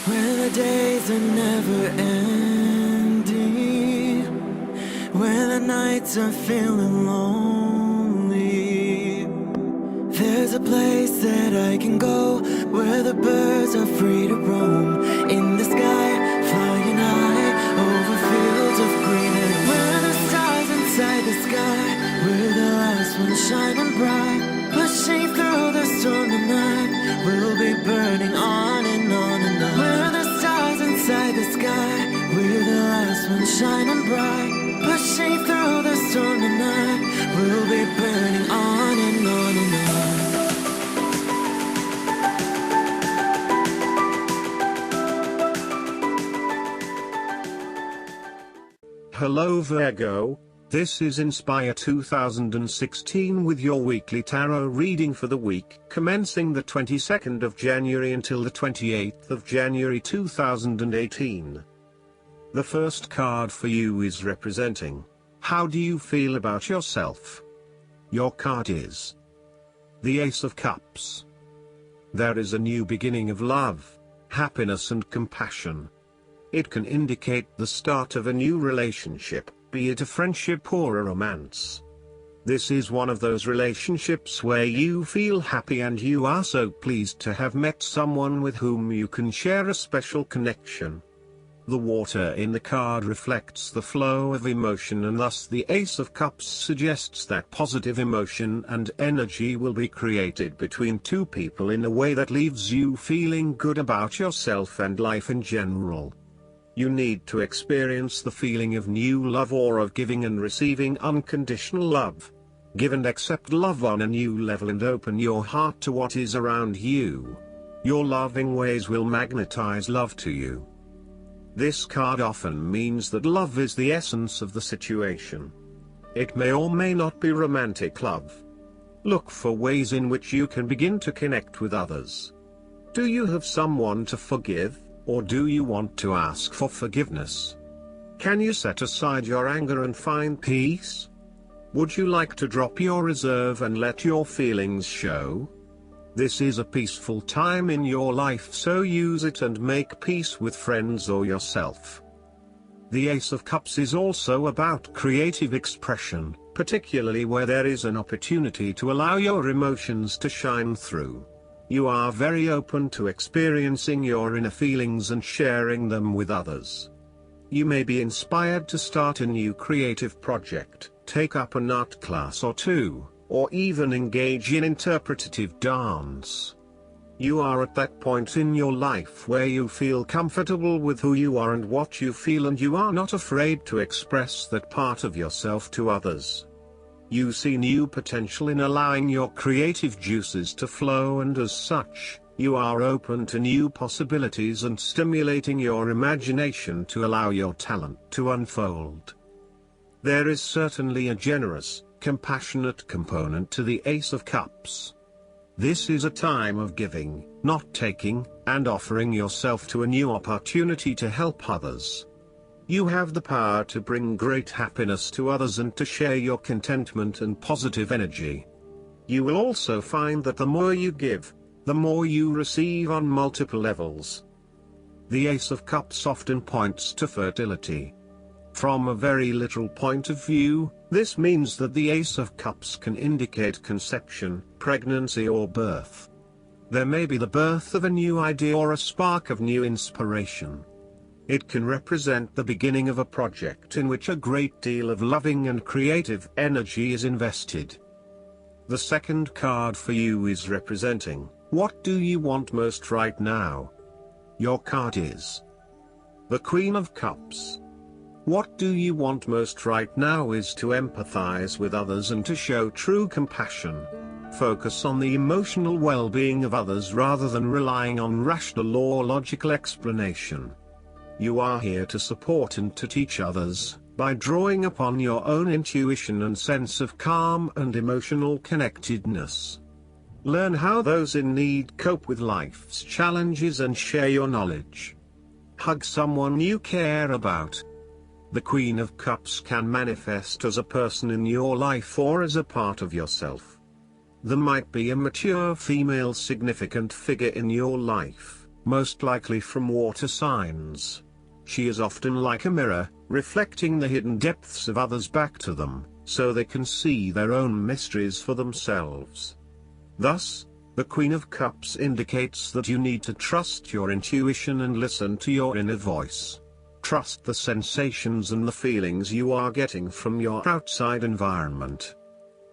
When the days are never ending, when the nights are feeling lonely, there's a place that I can go where the birds are free to roam. In the sky, flying high over fields of green. And where the stars inside the sky, where the last one's shining bright, pushing through the storm tonight, we'll be burning on and on and on. Where the stars inside the sky, where the last one's shining bright, pushing through the storm tonight, we'll be burning on and on and on. Hello Virgo, this is Inspire 2016 with your weekly tarot reading for the week commencing the 22nd of January until the 28th of January 2018. The first card for you is representing, how do you feel about yourself? Your card is the Ace of Cups. There is a new beginning of love, happiness and compassion. It can indicate the start of a new relationship, be it a friendship or a romance. This is one of those relationships where you feel happy and you are so pleased to have met someone with whom you can share a special connection. The water in the card reflects the flow of emotion, and thus the Ace of Cups suggests that positive emotion and energy will be created between two people in a way that leaves you feeling good about yourself and life in general. You need to experience the feeling of new love or of giving and receiving unconditional love. Give and accept love on a new level and open your heart to what is around you. Your loving ways will magnetize love to you. This card often means that love is the essence of the situation. It may or may not be romantic love. Look for ways in which you can begin to connect with others. Do you have someone to forgive? Or do you want to ask for forgiveness? Can you set aside your anger and find peace? Would you like to drop your reserve and let your feelings show? This is a peaceful time in your life, so use it and make peace with friends or yourself. The Ace of Cups is also about creative expression, particularly where there is an opportunity to allow your emotions to shine through. You are very open to experiencing your inner feelings and sharing them with others. You may be inspired to start a new creative project, take up an art class or two, or even engage in interpretative dance. You are at that point in your life where you feel comfortable with who you are and what you feel, and you are not afraid to express that part of yourself to others. You see new potential in allowing your creative juices to flow, and as such, you are open to new possibilities and stimulating your imagination to allow your talent to unfold. There is certainly a generous, compassionate component to the Ace of Cups. This is a time of giving, not taking, and offering yourself to a new opportunity to help others. You have the power to bring great happiness to others and to share your contentment and positive energy. You will also find that the more you give, the more you receive on multiple levels. The Ace of Cups often points to fertility. From a very literal point of view, this means that the Ace of Cups can indicate conception, pregnancy or birth. There may be the birth of a new idea or a spark of new inspiration. It can represent the beginning of a project in which a great deal of loving and creative energy is invested. The second card for you is representing, what do you want most right now? Your card is the Queen of Cups. What do you want most right now is to empathize with others and to show true compassion. Focus on the emotional well-being of others rather than relying on rational or logical explanation. You are here to support and to teach others, by drawing upon your own intuition and sense of calm and emotional connectedness. Learn how those in need cope with life's challenges and share your knowledge. Hug someone you care about. The Queen of Cups can manifest as a person in your life or as a part of yourself. There might be a mature female significant figure in your life. most likely from water signs. She is often like a mirror, reflecting the hidden depths of others back to them, so they can see their own mysteries for themselves. Thus, the Queen of Cups indicates that you need to trust your intuition and listen to your inner voice. Trust the sensations and the feelings you are getting from your outside environment.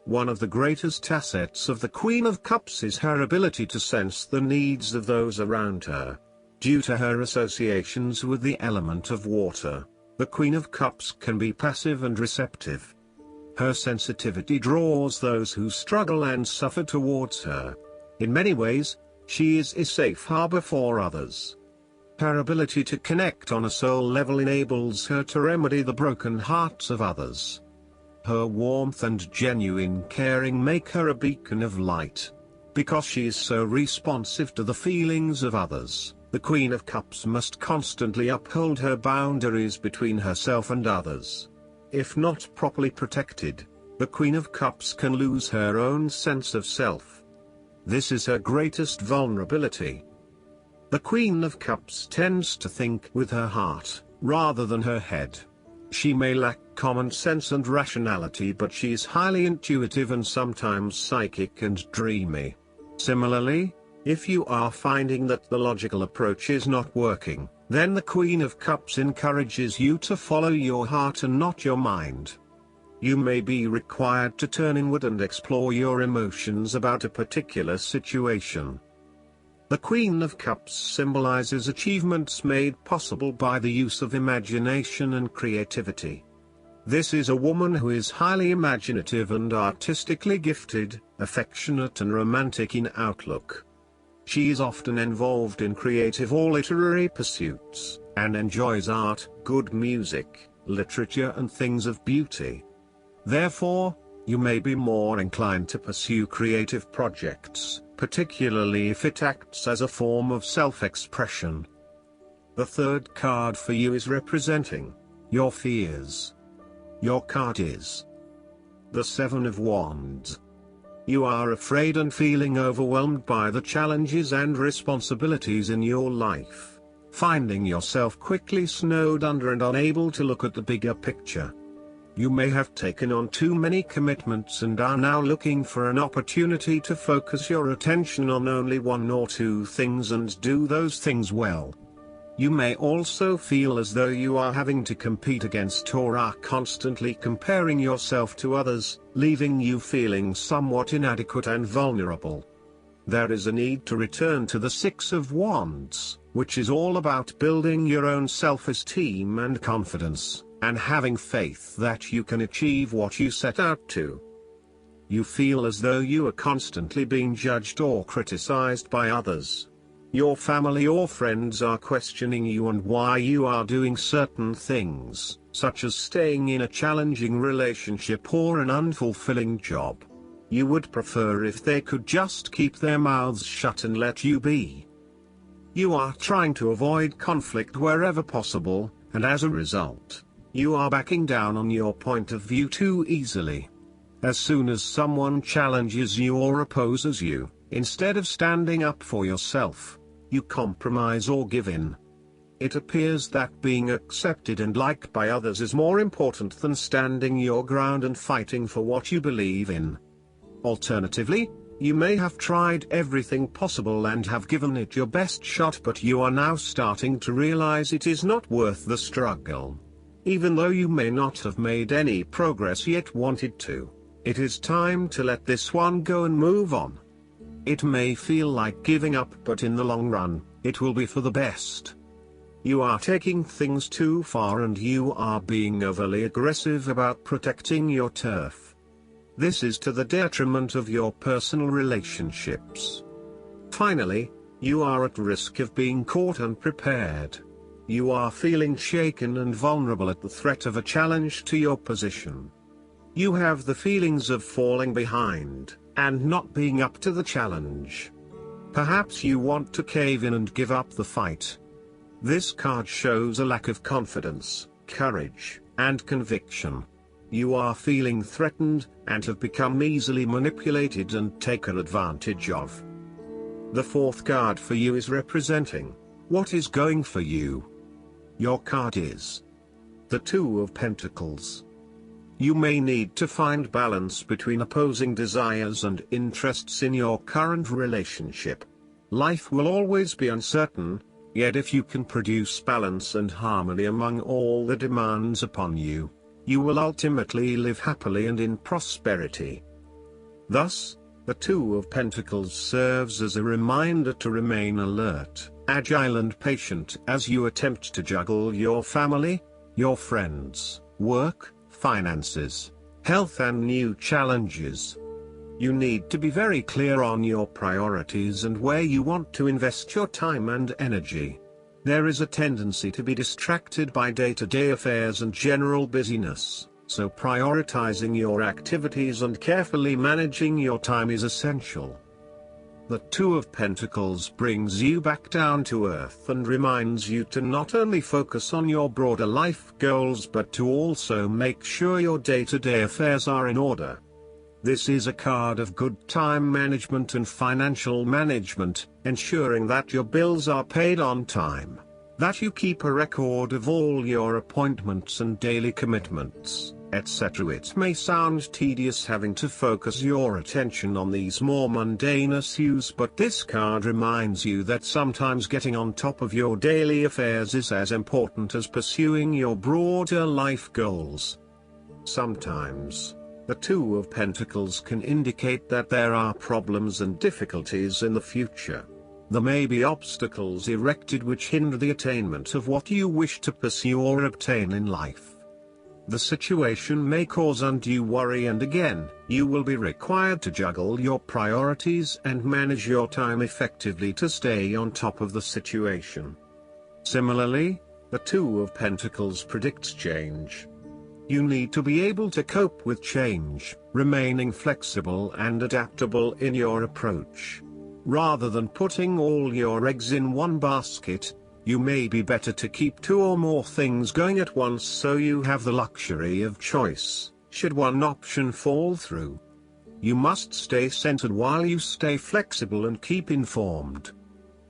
One of the greatest assets of the Queen of Cups is her ability to sense the needs of those around her. Due to her associations with the element of water, the Queen of Cups can be passive and receptive. Her sensitivity draws those who struggle and suffer towards her. In many ways, she is a safe harbor for others. Her ability to connect on a soul level enables her to remedy the broken hearts of others. Her warmth and genuine caring make her a beacon of light. Because she is so responsive to the feelings of others, the Queen of Cups must constantly uphold her boundaries between herself and others. If not properly protected, the Queen of Cups can lose her own sense of self. This is her greatest vulnerability. The Queen of Cups tends to think with her heart, rather than her head. She may lack common sense and rationality, but she is highly intuitive and sometimes psychic and dreamy. Similarly, if you are finding that the logical approach is not working, then the Queen of Cups encourages you to follow your heart and not your mind. You may be required to turn inward and explore your emotions about a particular situation. The Queen of Cups symbolizes achievements made possible by the use of imagination and creativity. This is a woman who is highly imaginative and artistically gifted, affectionate and romantic in outlook. She is often involved in creative or literary pursuits, and enjoys art, good music, literature and things of beauty. Therefore, you may be more inclined to pursue creative projects, particularly if it acts as a form of self-expression. The third card for you is representing your fears. Your card is the Seven of Wands. You are afraid and feeling overwhelmed by the challenges and responsibilities in your life, finding yourself quickly snowed under and unable to look at the bigger picture. You may have taken on too many commitments and are now looking for an opportunity to focus your attention on only one or two things and do those things well. You may also feel as though you are having to compete against or are constantly comparing yourself to others, leaving you feeling somewhat inadequate and vulnerable. There is a need to return to the Six of Wands, which is all about building your own self-esteem and confidence, and having faith that you can achieve what you set out to. You feel as though you are constantly being judged or criticized by others. Your family or friends are questioning you and why you are doing certain things, such as staying in a challenging relationship or an unfulfilling job. You would prefer if they could just keep their mouths shut and let you be. You are trying to avoid conflict wherever possible, and as a result, you are backing down on your point of view too easily. As soon as someone challenges you or opposes you, instead of standing up for yourself, you compromise or give in. It appears that being accepted and liked by others is more important than standing your ground and fighting for what you believe in. Alternatively, you may have tried everything possible and have given it your best shot, but you are now starting to realize it is not worth the struggle. Even though you may not have made any progress yet wanted to, it is time to let this one go and move on. It may feel like giving up, but in the long run, it will be for the best. You are taking things too far and you are being overly aggressive about protecting your turf. This is to the detriment of your personal relationships. Finally, you are at risk of being caught unprepared. You are feeling shaken and vulnerable at the threat of a challenge to your position. You have the feelings of falling behind, and not being up to the challenge. Perhaps you want to cave in and give up the fight. This card shows a lack of confidence, courage, and conviction. You are feeling threatened, and have become easily manipulated and taken advantage of. The fourth card for you is representing what is going for you. Your card is the Two of Pentacles. You may need to find balance between opposing desires and interests in your current relationship. Life will always be uncertain, yet if you can produce balance and harmony among all the demands upon you, you will ultimately live happily and in prosperity. Thus, the Two of Pentacles serves as a reminder to remain alert, agile and patient as you attempt to juggle your family, your friends, work, finances, health and new challenges. You need to be very clear on your priorities and where you want to invest your time and energy. There is a tendency to be distracted by day-to-day affairs and general busyness, so prioritizing your activities and carefully managing your time is essential. The Two of Pentacles brings you back down to earth and reminds you to not only focus on your broader life goals but to also make sure your day-to-day affairs are in order. This is a card of good time management and financial management, ensuring that your bills are paid on time, that you keep a record of all your appointments and daily commitments, etc. It may sound tedious having to focus your attention on these more mundane issues, but this card reminds you that sometimes getting on top of your daily affairs is as important as pursuing your broader life goals. Sometimes, the Two of Pentacles can indicate that there are problems and difficulties in the future. There may be obstacles erected which hinder the attainment of what you wish to pursue or obtain in life. The situation may cause undue worry, and again, you will be required to juggle your priorities and manage your time effectively to stay on top of the situation. Similarly, the Two of Pentacles predicts change. You need to be able to cope with change, remaining flexible and adaptable in your approach. Rather than putting all your eggs in one basket, you may be better to keep two or more things going at once so you have the luxury of choice, should one option fall through. You must stay centered while you stay flexible and keep informed.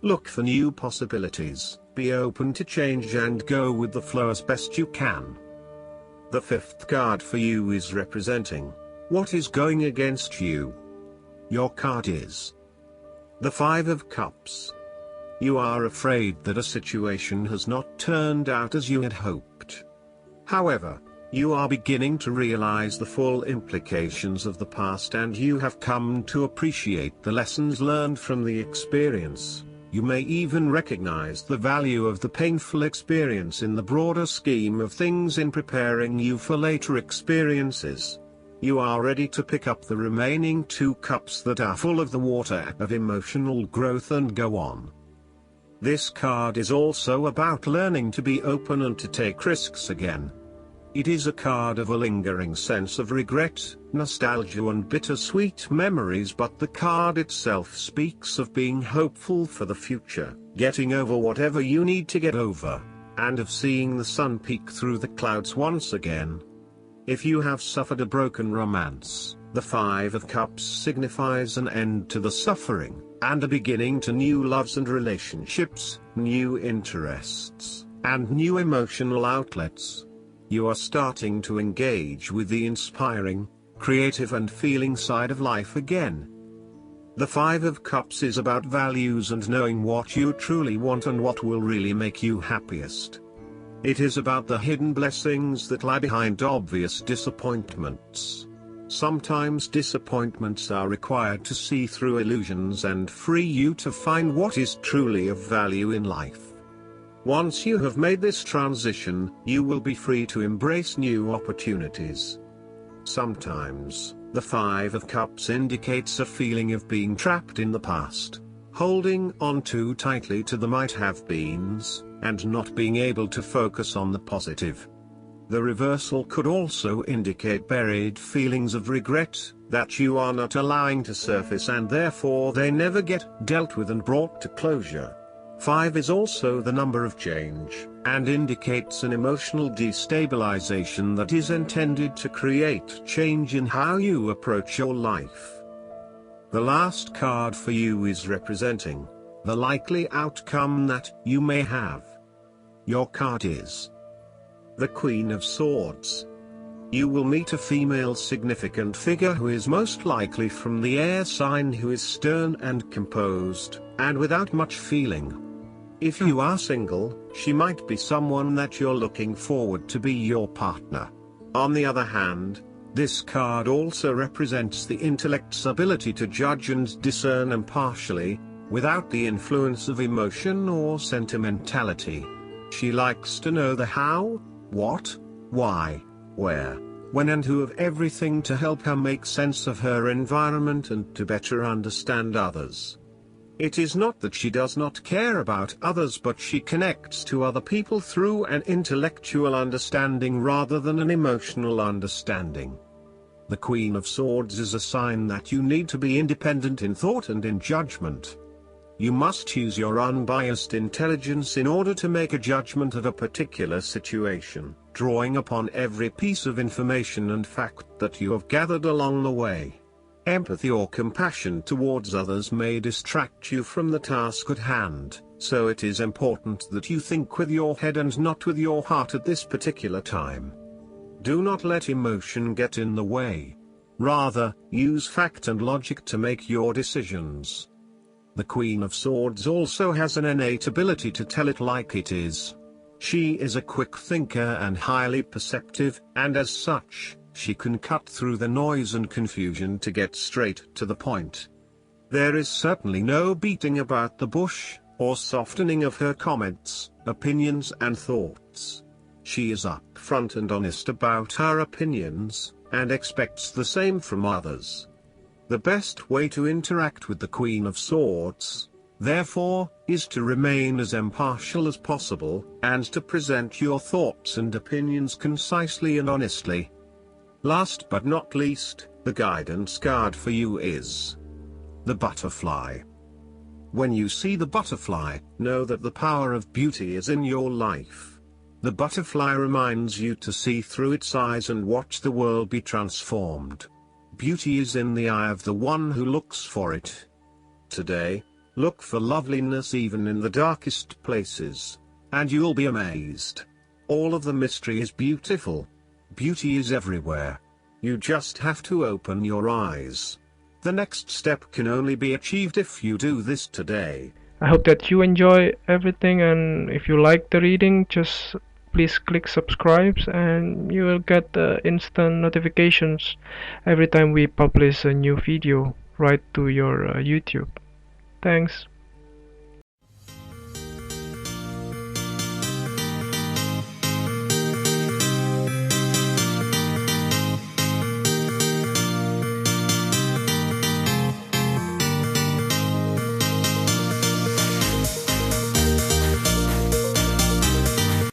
Look for new possibilities, be open to change and go with the flow as best you can. The fifth card for you is representing what is going against you. Your card is the Five of Cups. You are afraid that a situation has not turned out as you had hoped. However, you are beginning to realize the full implications of the past and you have come to appreciate the lessons learned from the experience. You may even recognize the value of the painful experience in the broader scheme of things in preparing you for later experiences. You are ready to pick up the remaining two cups that are full of the water of emotional growth and go on. This card is also about learning to be open and to take risks again. It is a card of a lingering sense of regret, nostalgia and bittersweet memories, but the card itself speaks of being hopeful for the future, getting over whatever you need to get over, and of seeing the sun peek through the clouds once again. If you have suffered a broken romance, the Five of Cups signifies an end to the suffering, and a beginning to new loves and relationships, new interests, and new emotional outlets. You are starting to engage with the inspiring, creative and feeling side of life again. The Five of Cups is about values and knowing what you truly want and what will really make you happiest. It is about the hidden blessings that lie behind obvious disappointments. Sometimes disappointments are required to see through illusions and free you to find what is truly of value in life. Once you have made this transition, you will be free to embrace new opportunities. Sometimes, the Five of Cups indicates a feeling of being trapped in the past, holding on too tightly to the might-have-beens, and not being able to focus on the positive. The reversal could also indicate buried feelings of regret, that you are not allowing to surface and therefore they never get dealt with and brought to closure. 5 is also the number of change, and indicates an emotional destabilization that is intended to create change in how you approach your life. The last card for you is representing the likely outcome that you may have. Your card is the Queen of Swords. You will meet a female significant figure who is most likely from the air sign, who is stern and composed, and without much feeling. If you are single, she might be someone that you're looking forward to be your partner. On the other hand, this card also represents the intellect's ability to judge and discern impartially, without the influence of emotion or sentimentality. She likes to know the how, what, why, where, when and who of everything to help her make sense of her environment and to better understand others. It is not that she does not care about others, but she connects to other people through an intellectual understanding rather than an emotional understanding. The Queen of Swords is a sign that you need to be independent in thought and in judgment. You must use your unbiased intelligence in order to make a judgment of a particular situation, drawing upon every piece of information and fact that you have gathered along the way. Empathy or compassion towards others may distract you from the task at hand, so it is important that you think with your head and not with your heart at this particular time. Do not let emotion get in the way. Rather, use fact and logic to make your decisions. The Queen of Swords also has an innate ability to tell it like it is. She is a quick thinker and highly perceptive, and as such, she can cut through the noise and confusion to get straight to the point. There is certainly no beating about the bush, or softening of her comments, opinions and thoughts. She is upfront and honest about her opinions, and expects the same from others. The best way to interact with the Queen of Swords, therefore, is to remain as impartial as possible, and to present your thoughts and opinions concisely and honestly. Last but not least, the guidance card for you is the Butterfly. When you see the butterfly, know that the power of beauty is in your life. The butterfly reminds you to see through its eyes and watch the world be transformed. Beauty is in the eye of the one who looks for it. Today, look for loveliness even in the darkest places, and you'll be amazed. All of the mystery is beautiful. Beauty is everywhere. You just have to open your eyes. The next step can only be achieved if you do this today. I hope that you enjoy everything, and if you like the reading, just please click subscribe and you will get instant notifications every time we publish a new video right to your YouTube. Thanks.